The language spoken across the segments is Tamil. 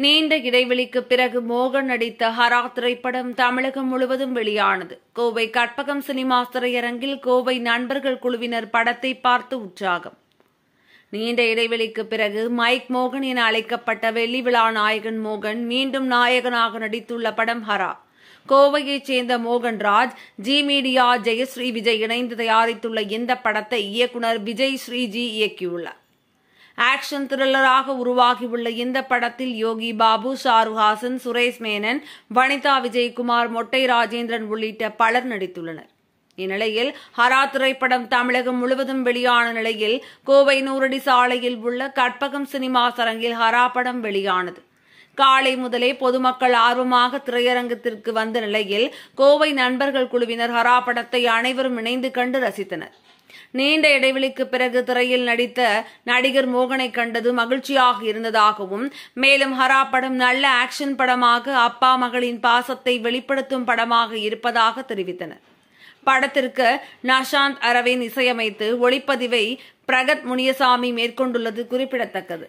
நீண்ட இடைவெளிக்கு பிறகு மோகன் நடித்த ஹரா திரைப்படம் தமிழகம் முழுவதும் வெளியானது. கோவை கற்பகம் சினிமாஸ் திரையரங்கில் கோவை நண்பர்கள் குழுவினர் படத்தை பார்த்து உற்சாகம். நீண்ட இடைவெளிக்கு பிறகு மைக் மோகன் என அழைக்கப்பட்ட வெள்ளி விழா நாயகன் மோகன் மீண்டும் நாயகனாக நடித்துள்ள படம் ஹரா. கோவையைச் சேர்ந்த மோகன்ராஜ், ஜி மீடியா, ஜெயஸ்ரீ விஜய் இணைந்து தயாரித்துள்ள இந்த படத்தை இயக்குநர் விஜய் ஸ்ரீஜி இயக்கியுள்ளார். ஆக்ஷன் த்ரில்லராக உருவாகியுள்ள இந்த படத்தில் யோகி பாபு, ஷாருஹாசன், சுரேஷ் மேனன், வனிதா விஜயகுமார், மொட்டை ராஜேந்திரன் உள்ளிட்ட பலர் நடித்துள்ளனர். இந்நிலையில் ஹரா திரைப்படம் தமிழகம் முழுவதும் வெளியான நிலையில் கோவை நூறடி சாலையில் உள்ள கற்பகம் சினிமாஸ் அரங்கில் ஹரா படம் வெளியானது. காலை முதலே பொதுமக்கள் ஆர்வமாக திரையரங்கத்திற்கு வந்த நிலையில் கோவை நண்பர்கள் குழுவினர் ஹரா படத்தை அனைவரும் இணைந்து கண்டு ரசித்தனர். நீண்ட இடைவெளிக்கு பிறகு திரையில் நடித்த நடிகர் மோகனை கண்டது மகிழ்ச்சியாக இருந்ததாகவும், மேலும் ஹரா படம் நல்ல ஆக்ஷன் படமாக, அப்பா மகளின் பாசத்தை வெளிப்படுத்தும் படமாக இருப்பதாக தெரிவித்தனர். படத்திற்கு நஷாந்த் அரவிந்த் இசையமைத்து ஒளிப்பதிவை பிரகத் முனியசாமி மேற்கொண்டுள்ளது குறிப்பிடத்தக்கது.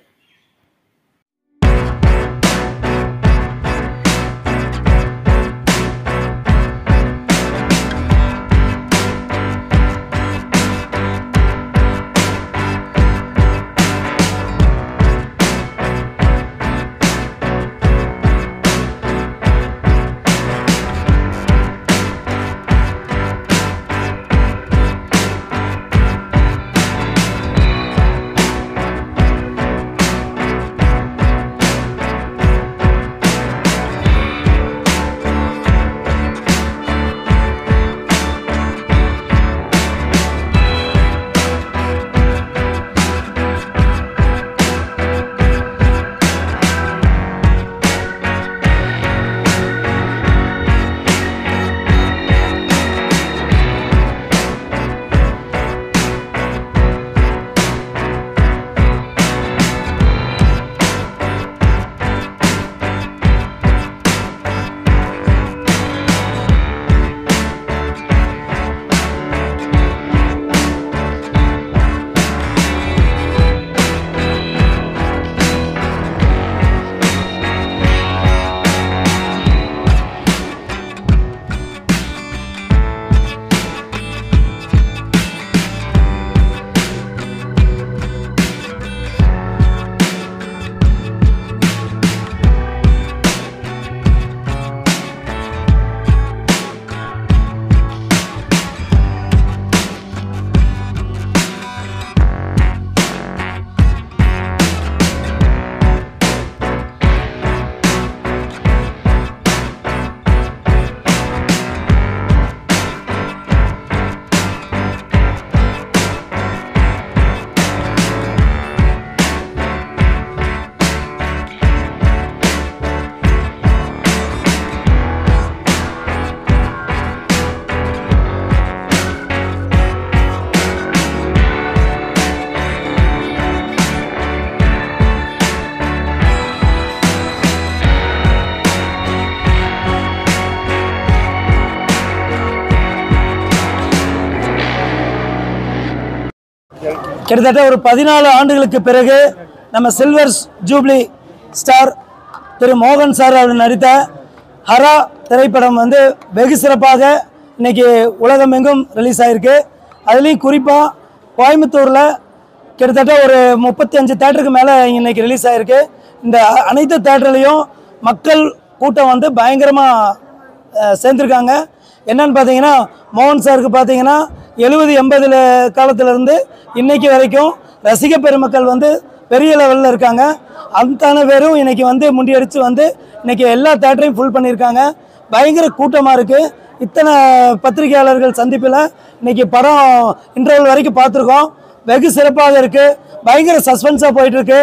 கிட்டத்தட்ட ஒரு 14 ஆண்டுகளுக்கு பிறகு நம்ம சில்வர் ஜூப்ளி ஸ்டார் திரு மோகன் சார் அவர் நடித்த ஹரா திரைப்படம் வெகு சிறப்பாக இன்னைக்கு உலகமெங்கும் ரிலீஸ் ஆகிருக்கு. அதுலேயும் குறிப்பாக கோயம்புத்தூரில் கிட்டத்தட்ட ஒரு 35 தேட்டருக்கு மேலே இன்னைக்கு ரிலீஸ் ஆகிருக்கு. இந்த அனைத்து தேட்டர்லேயும் மக்கள் கூட்டம் பயங்கரமாக சேர்ந்துருக்காங்க. என்னன்னு பார்த்தீங்கன்னா, மோகன் சாருக்கு பார்த்தீங்கன்னா 70-80 காலத்திலேருந்து இன்னைக்கு வரைக்கும் ரசிக பெருமக்கள் பெரிய லெவலில் இருக்காங்க. அத்தனை பேரும் இன்னைக்கு முண்டியடிச்சு இன்னைக்கு எல்லா தேட்டரையும் ஃபுல் பண்ணியிருக்காங்க. பயங்கர கூட்டமாக இருக்குது. இத்தனை பத்திரிகையாளர்கள் சந்திப்பில் இன்னைக்கு படம் இன்டர்வல் வரைக்கும் பார்த்துருக்கோம். வெகு சிறப்பாக இருக்குது. பயங்கர சஸ்பென்ஸாக போயிட்டுருக்கு.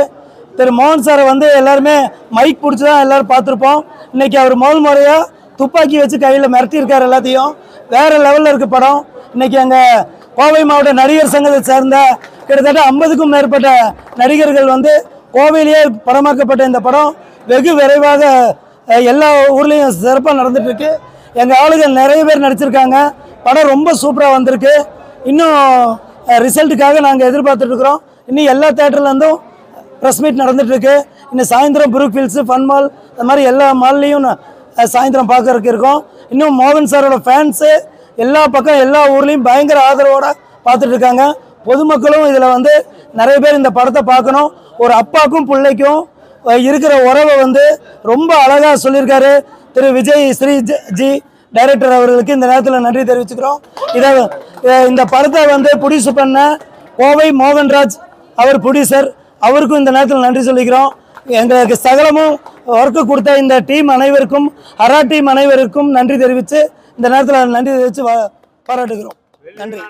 திரு மோகன் சாரை எல்லாருமே மைக் பிடிச்சி தான் எல்லோரும் பார்த்துருப்போம். இன்னைக்கு அவர் முதல் முறையாக துப்பாக்கி வச்சு கையில் மிரட்டியிருக்கார். எல்லாத்தையும் வேறு லெவலில் இருக்குது படம். இன்றைக்கி எங்கள் கோவை மாவட்ட நடிகர் சங்கத்தை சேர்ந்த கிட்டத்தட்ட 50க்கும் மேற்பட்ட நடிகர்கள் கோவையிலேயே படமாக்கப்பட்ட இந்த படம் வெகு விரைவாக எல்லா ஊர்லேயும் சிறப்பாக நடந்துகிட்ருக்கு. எங்கள் ஆளுகள் நிறைய பேர் நடிச்சிருக்காங்க. படம் ரொம்ப சூப்பராக வந்திருக்கு. இன்னும் ரிசல்ட்டுக்காக நாங்கள் எதிர்பார்த்துட்ருக்குறோம். இன்னும் எல்லா தேட்டர்லேருந்தும் ப்ரெஸ் மீட் நடந்துகிட்ருக்கு. இன்னும் சாயந்தரம் புரூக் ஹில்ஸு ஃபன் மால் அந்த மாதிரி எல்லா மால்லையும் சாயந்தரம் பார்க்கறதுக்கு இருக்கோம். இன்னும் மோகன் சாரோட ஃபேன்ஸு எல்லா பக்கம் எல்லா ஊர்லேயும் பயங்கர ஆதரவோடு பார்த்துட்டு இருக்காங்க. பொதுமக்களும் இதில் வந்து நிறைய பேர் இந்த படத்தை பார்க்கணும். ஒரு அப்பாவுக்கும் பிள்ளைக்கும் இருக்கிற உறவை வந்து ரொம்ப அழகாக சொல்லியிருக்காரு திரு விஜய் ஸ்ரீ ஜி டைரக்டர் அவர்களுக்கு இந்த நேரத்தில் நன்றி தெரிவிச்சுக்கிறோம். இந்த படத்தை வந்து ப்ரொடியூஸ் பண்ண கோவை மோகன்ராஜ் அவர் ப்ரொடியூசர், அவருக்கும் இந்த நேரத்தில் நன்றி சொல்லிக்கிறோம். எங்களுக்கு சகலமும் ஒர்க்கு கொடுத்த இந்த டீம் அனைவருக்கும், ஹரா டீம் அனைவருக்கும் நன்றி தெரிவித்து இந்த நேரத்தில் நன்றி தெரிவித்து பாராட்டுகிறோம். நன்றி.